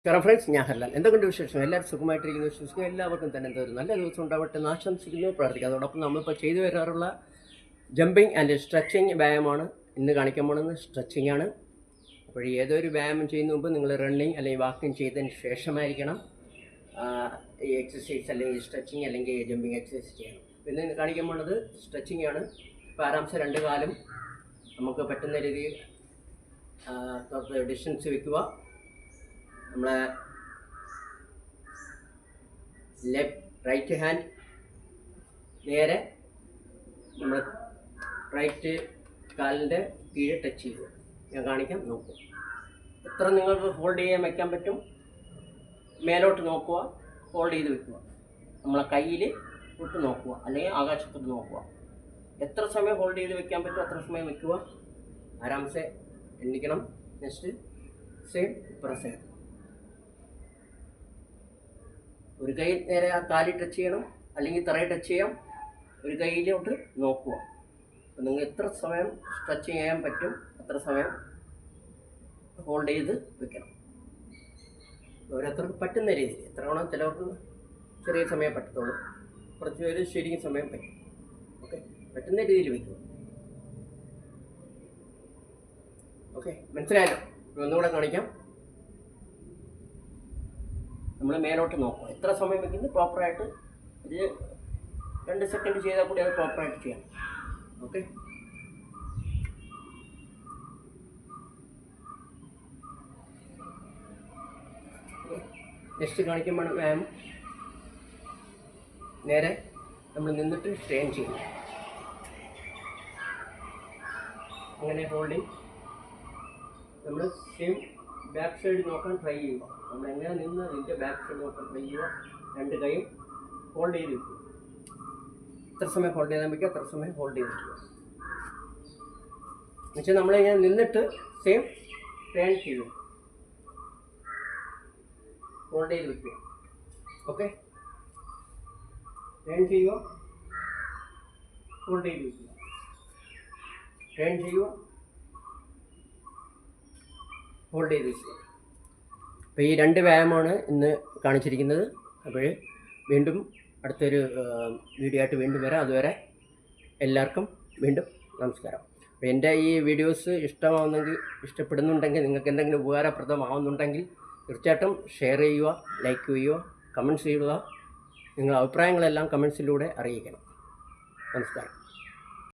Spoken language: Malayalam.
ഫ്രണ്ട്സ്, ഞാൻ ഹർലാൽ. എന്തൊക്കെയുണ്ട് വിശേഷം? എല്ലാവരും സുഖമായിട്ടിരിക്കുന്നു വിശ്വസിക്കുന്നു. എല്ലാവർക്കും തന്നെ എന്തൊരു നല്ല ദിവസം ഉണ്ടാവട്ടെ എന്ന് ആശംസിക്കുന്നു, പ്രാർത്ഥിക്കുക. അതോടൊപ്പം നമ്മളിപ്പോൾ ചെയ്തു വരാറുള്ള ജമ്പിങ് ആൻഡ് സ്ട്രെച്ചിങ് വ്യായാമമാണ് ഇന്ന് കാണിക്കാൻ പോകുന്നത്. സ്ട്രെച്ചിങ് ആണ്. അപ്പോൾ ഏതൊരു വ്യായാമം ചെയ്യുന്ന മുമ്പ് നിങ്ങൾ റണ്ണിങ് അല്ലെങ്കിൽ വാക്കിംഗ് ചെയ്തതിന് ശേഷമായിരിക്കണം ഈ എക്സസൈസ് അല്ലെങ്കിൽ സ്ട്രെച്ചിങ് അല്ലെങ്കിൽ ജമ്പിങ് എക്സസൈസ് ചെയ്യണം. ഇന്ന് കാണിക്കാൻ പോകുന്നത് സ്ട്രെച്ചിങ് ആണ്. ഇപ്പോൾ ആരാംശം രണ്ട് കാലും നമുക്ക് പറ്റുന്ന രീതിയിൽ ഡിസ്റ്റൻസ് വയ്ക്കുക. നമ്മളെ റൈറ്റ് ഹാൻഡ് നേരെ നമ്മൾ റൈറ്റ് കാലിൻ്റെ കീഴ് ടച്ച് ചെയ്യുക. ഞാൻ കാണിക്കാം, നോക്കുക. എത്ര നിങ്ങൾക്ക് ഹോൾഡ് ചെയ്യാൻ വയ്ക്കാൻ പറ്റും മേലോട്ട് നോക്കുക, ഹോൾഡ് ചെയ്ത് വെക്കുക. നമ്മളെ കയ്യിൽ വിട്ട് നോക്കുക അല്ലെങ്കിൽ ആകാശത്തോട്ട് നോക്കുക. എത്ര സമയം ഹോൾഡ് ചെയ്ത് വെക്കാൻ പറ്റും അത്ര സമയം വെക്കുക. ആരാംസെ എണ്ണിക്കണം. നെക്സ്റ്റ് സെയിം പ്രസ് ചെയ്യണം. ഒരു കൈ നേരെ ആ കാലിൽ ടച്ച് ചെയ്യണം അല്ലെങ്കിൽ തറയിൽ ടച്ച് ചെയ്യാം. ഒരു കൈയിലോട്ട് നോക്കുക. അപ്പോൾ നിങ്ങൾ എത്ര സമയം സ്ട്രെച്ച് ചെയ്യാൻ പറ്റും അത്ര സമയം ഹോൾഡ് ചെയ്ത് വെക്കണം. ഓരോരുത്തർക്ക് പറ്റുന്ന രീതിയിൽ എത്ര വേണം. ചിലവർക്ക് ചെറിയ സമയം പറ്റത്തുള്ളൂ, കുറച്ച് പേര് ശരിക്കും സമയം പറ്റും. ഓക്കെ, പറ്റുന്ന രീതിയിൽ വയ്ക്കുക. ഓക്കെ, മനസ്സിലായല്ലോ? ഒന്നുകൂടെ കാണിക്കാം. നമ്മൾ മേലോട്ട് നോക്കുക. എത്ര സമയം വയ്ക്കുന്നത് പ്രോപ്പറായിട്ട് ഒരു 2 സെക്കൻഡ് ചെയ്താൽ കൂടി അത് പ്രോപ്പറായിട്ട് ചെയ്യാം. ഓക്കെ, നെക്സ്റ്റ് കാണിക്കുമ്പോൾ വ്യായാമം നേരെ നമ്മൾ നിന്നിട്ട് സ്ട്രെയിൻ ചെയ്യും. അങ്ങനെ ഹോൾഡിങ് നമ്മൾ സെയിം ബാക്ക് സൈഡ് നോക്കാൻ ട്രൈ ചെയ്യുക. നമ്മൾ എങ്ങനെ നിന്ന് അതിൻ്റെ ബാക്ക് സൈഡ് നോക്കാൻ ട്രൈ ചെയ്യുക. 2 കൈയും ഹോൾഡ് ചെയ്ത് വയ്ക്കുക. എത്ര സമയം ഹോൾഡ് ചെയ്താൽ വയ്ക്കുക അത്ര സമയം ഹോൾഡ് ചെയ്ത് വയ്ക്കുക. എന്നുവെച്ചാൽ നമ്മളിങ്ങനെ നിന്നിട്ട് സെയിം ടേൺ ചെയ്യുക, ഹോൾഡ് ചെയ്ത് വയ്ക്കുക. ഓക്കെ, ടേൺ ചെയ്യുക, ഹോൾഡ് ചെയ്ത് വയ്ക്കുക, ടേൺ ചെയ്യുക, ഹോൾഡ് ചെയ്ത് വയ്ക്കുക. അപ്പോൾ ഈ 2 വ്യായാമമാണ് ഇന്ന് കാണിച്ചിരിക്കുന്നത്. അപ്പോൾ വീണ്ടും അടുത്തൊരു വീഡിയോ ആയിട്ട് വീണ്ടും വരാം. അതുവരെ എല്ലാവർക്കും വീണ്ടും നമസ്കാരം. അപ്പോൾ എൻ്റെ ഈ വീഡിയോസ് ഇഷ്ടപ്പെടുന്നുണ്ടെങ്കിൽ, നിങ്ങൾക്ക് എന്തെങ്കിലും ഉപകാരപ്രദമാവുന്നുണ്ടെങ്കിൽ തീർച്ചയായിട്ടും ഷെയർ ചെയ്യുക, ലൈക്ക് ചെയ്യുക, കമൻറ്റ്സ് ചെയ്യുക. നിങ്ങളുടെ അഭിപ്രായങ്ങളെല്ലാം കമൻറ്റ്സിലൂടെ അറിയിക്കണം. നമസ്കാരം.